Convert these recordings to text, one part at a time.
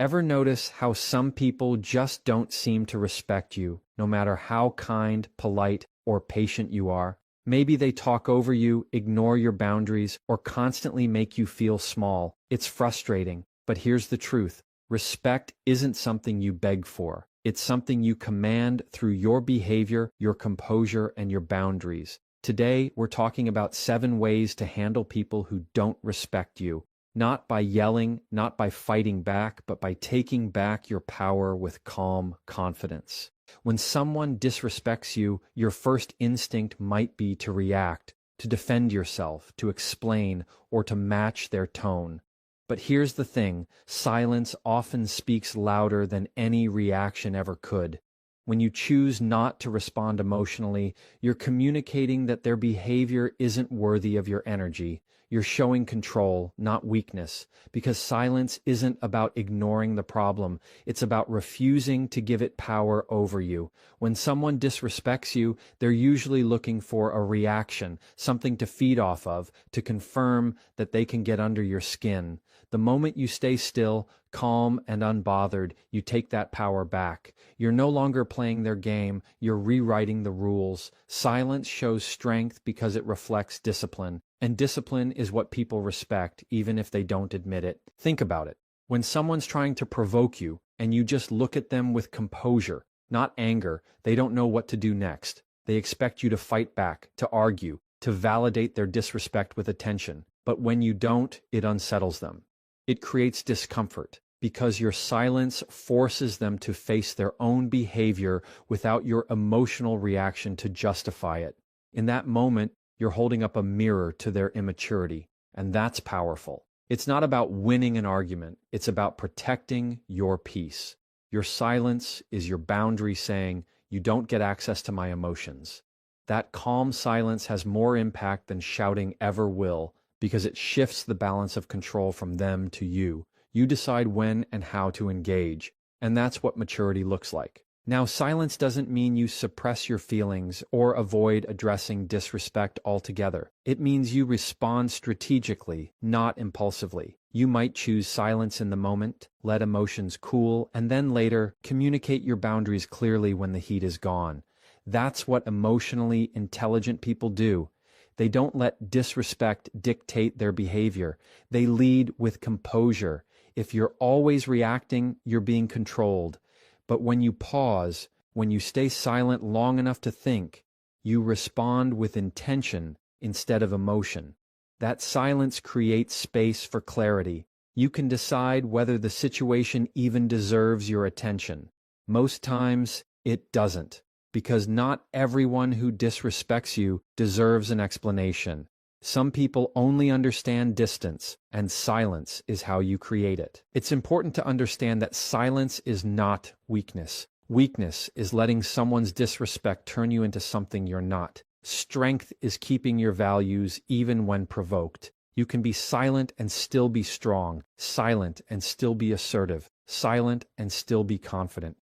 Ever notice how some people just don't seem to respect you, no matter how kind, polite, or patient you are? Maybe they talk over you, ignore your boundaries, or constantly make you feel small. It's frustrating, but here's the truth. Respect isn't something you beg for. It's something you command through your behavior, your composure, and your boundaries. Today, we're talking about 7 ways to handle people who don't respect you. Not by yelling, not by fighting back, but by taking back your power with calm confidence. When someone disrespects you, your first instinct might be to react, to defend yourself, to explain, or to match their tone. But here's the thing, silence often speaks louder than any reaction ever could. When you choose not to respond emotionally, you're communicating that their behavior isn't worthy of your energy. You're showing control, not weakness, because silence isn't about ignoring the problem. It's about refusing to give it power over you. When someone disrespects you, they're usually looking for a reaction, something to feed off of, to confirm that they can get under your skin. The moment you stay still, calm, and unbothered, you take that power back. You're no longer playing their game, you're rewriting the rules. Silence shows strength because it reflects discipline, and discipline is what people respect, even if they don't admit it. Think about it. When someone's trying to provoke you, and you just look at them with composure, not anger, they don't know what to do next. They expect you to fight back, to argue, to validate their disrespect with attention. But when you don't, it unsettles them. It creates discomfort because your silence forces them to face their own behavior without your emotional reaction to justify it. In that moment, you're holding up a mirror to their immaturity, and that's powerful. It's not about winning an argument, it's about protecting your peace. Your silence is your boundary saying, you don't get access to my emotions. That calm silence has more impact than shouting ever will, because it shifts the balance of control from them to you. You decide when and how to engage, and that's what maturity looks like. Now, silence doesn't mean you suppress your feelings or avoid addressing disrespect altogether. It means you respond strategically, not impulsively. You might choose silence in the moment, let emotions cool, and then later communicate your boundaries clearly when the heat is gone. That's what emotionally intelligent people do. They don't let disrespect dictate their behavior. They lead with composure. If you're always reacting, you're being controlled. But when you pause, when you stay silent long enough to think, you respond with intention instead of emotion. That silence creates space for clarity. You can decide whether the situation even deserves your attention. Most times, it doesn't. Because not everyone who disrespects you deserves an explanation. Some people only understand distance, and silence is how you create it. It's important to understand that silence is not weakness. Weakness is letting someone's disrespect turn you into something you're not. Strength is keeping your values even when provoked. You can be silent and still be strong, silent and still be assertive, silent and still be confident.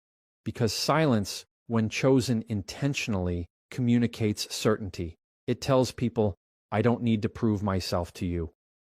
Because silence, when chosen intentionally, communicates certainty. It tells people, I don't need to prove myself to you.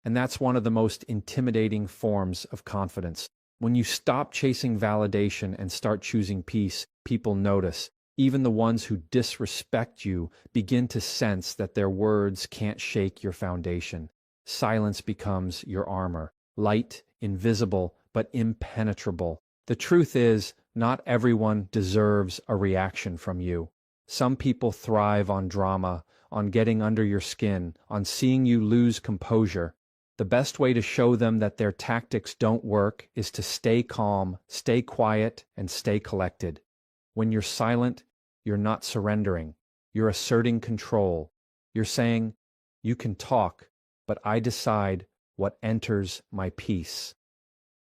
And that's one of the most intimidating forms of confidence. When you stop chasing validation and start choosing peace, people notice. Even the ones who disrespect you begin to sense that their words can't shake your foundation. Silence becomes your armor, light, invisible, but impenetrable. The truth is, not everyone deserves a reaction from you. Some people thrive on drama, on getting under your skin, on seeing you lose composure. The best way to show them that their tactics don't work is to stay calm, stay quiet, and stay collected. When you're silent, you're not surrendering. You're asserting control. You're saying, you can talk, but I decide what enters my peace.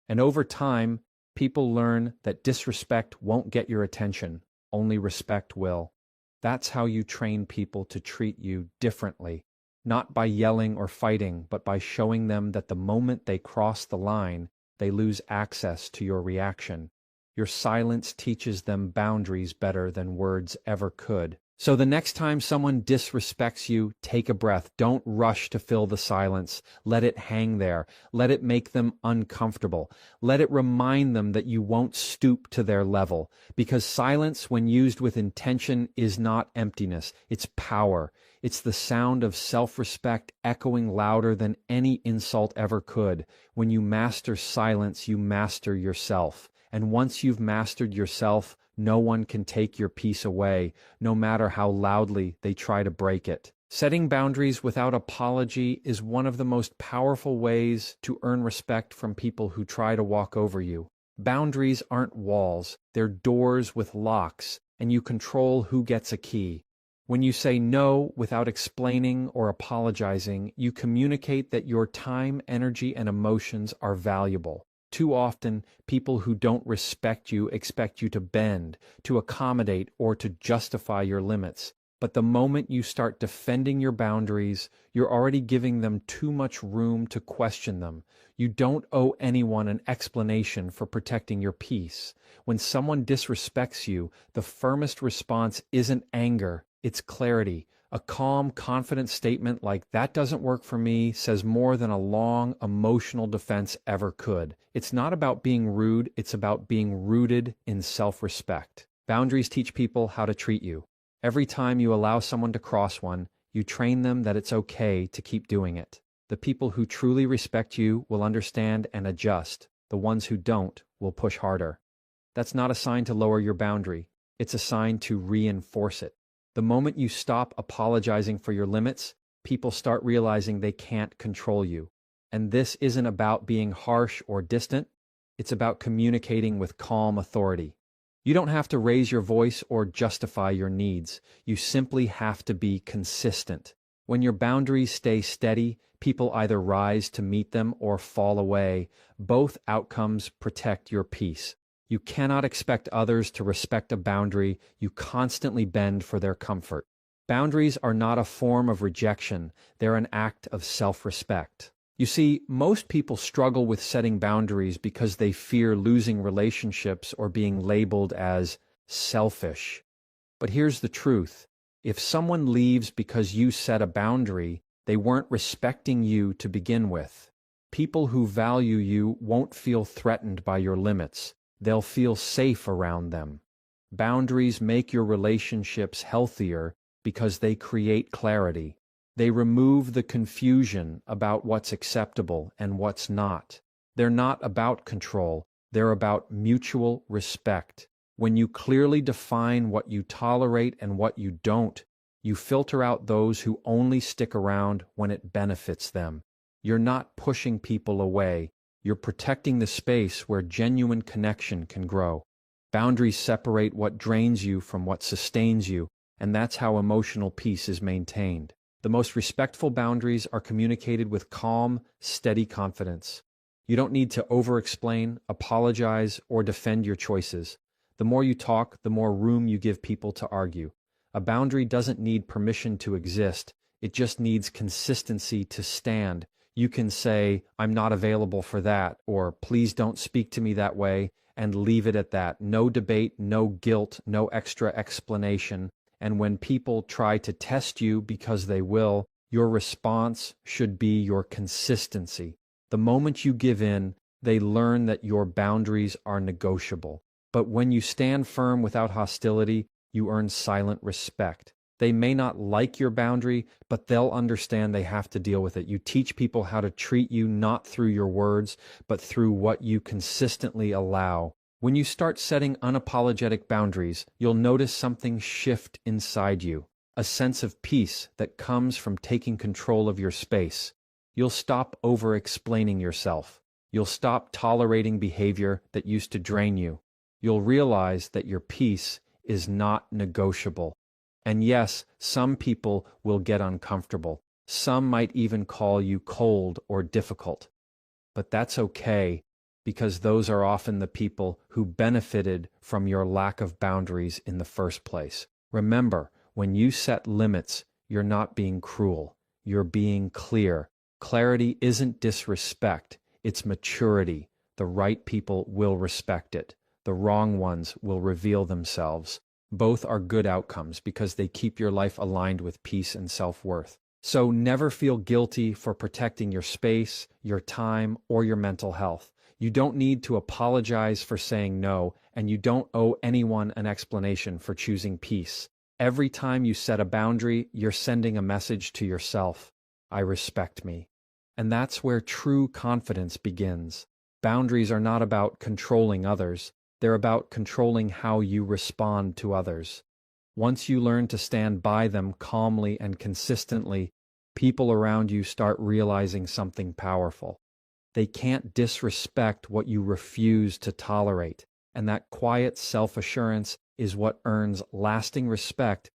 And over time, people learn that disrespect won't get your attention, only respect will. That's how you train people to treat you differently, not by yelling or fighting, but by showing them that the moment they cross the line, they lose access to your reaction. Your silence teaches them boundaries better than words ever could. So the next time someone disrespects you, take a breath. Don't rush to fill the silence. Let it hang there. Let it make them uncomfortable. Let it remind them that you won't stoop to their level. Because silence, when used with intention, is not emptiness. It's power. It's the sound of self-respect echoing louder than any insult ever could. When you master silence, you master yourself. And once you've mastered yourself, no one can take your peace away, no matter how loudly they try to break it. Setting boundaries without apology is one of the most powerful ways to earn respect from people who try to walk over you. Boundaries aren't walls, they're doors with locks, and you control who gets a key. When you say no without explaining or apologizing, you communicate that your time, energy, and emotions are valuable. Too often, people who don't respect you expect you to bend, to accommodate, or to justify your limits. But the moment you start defending your boundaries, you're already giving them too much room to question them. You don't owe anyone an explanation for protecting your peace. When someone disrespects you, the firmest response isn't anger, it's clarity. A calm, confident statement like, "That doesn't work for me," says more than a long, emotional defense ever could. It's not about being rude, it's about being rooted in self-respect. Boundaries teach people how to treat you. Every time you allow someone to cross one, you train them that it's okay to keep doing it. The people who truly respect you will understand and adjust. The ones who don't will push harder. That's not a sign to lower your boundary. It's a sign to reinforce it. The moment you stop apologizing for your limits, people start realizing they can't control you. And this isn't about being harsh or distant. It's about communicating with calm authority. You don't have to raise your voice or justify your needs. You simply have to be consistent. When your boundaries stay steady, people either rise to meet them or fall away. Both outcomes protect your peace. You cannot expect others to respect a boundary you constantly bend for their comfort. Boundaries are not a form of rejection, they're an act of self-respect. You see, most people struggle with setting boundaries because they fear losing relationships or being labeled as selfish. But here's the truth. If someone leaves because you set a boundary, they weren't respecting you to begin with. People who value you won't feel threatened by your limits. They'll feel safe around them. Boundaries make your relationships healthier because they create clarity. They remove the confusion about what's acceptable and what's not. They're not about control, they're about mutual respect. When you clearly define what you tolerate and what you don't, you filter out those who only stick around when it benefits them. You're not pushing people away. You're protecting the space where genuine connection can grow. Boundaries separate what drains you from what sustains you, and that's how emotional peace is maintained. The most respectful boundaries are communicated with calm, steady confidence. You don't need to over-explain, apologize, or defend your choices. The more you talk, the more room you give people to argue. A boundary doesn't need permission to exist. It just needs consistency to stand. You can say, "I'm not available for that," or "Please don't speak to me that way," and leave it at that. No debate, no guilt, no extra explanation. And when people try to test you, because they will, your response should be your consistency. The moment you give in, they learn that your boundaries are negotiable. But when you stand firm without hostility, you earn silent respect. They may not like your boundary, but they'll understand they have to deal with it. You teach people how to treat you not through your words, but through what you consistently allow. When you start setting unapologetic boundaries, you'll notice something shift inside you, a sense of peace that comes from taking control of your space. You'll stop over-explaining yourself. You'll stop tolerating behavior that used to drain you. You'll realize that your peace is not negotiable. And yes, some people will get uncomfortable. Some might even call you cold or difficult. But that's okay, because those are often the people who benefited from your lack of boundaries in the first place. Remember, when you set limits, you're not being cruel. You're being clear. Clarity isn't disrespect, it's maturity. The right people will respect it. The wrong ones will reveal themselves. Both are good outcomes because they keep your life aligned with peace and self-worth. So never feel guilty for protecting your space, your time, or your mental health. You don't need to apologize for saying no, and you don't owe anyone an explanation for choosing peace. Every time you set a boundary, you're sending a message to yourself. I respect me. And that's where true confidence begins. Boundaries are not about controlling others. They're about controlling how you respond to others. Once you learn to stand by them calmly and consistently, people around you start realizing something powerful. They can't disrespect what you refuse to tolerate, and that quiet self-assurance is what earns lasting respect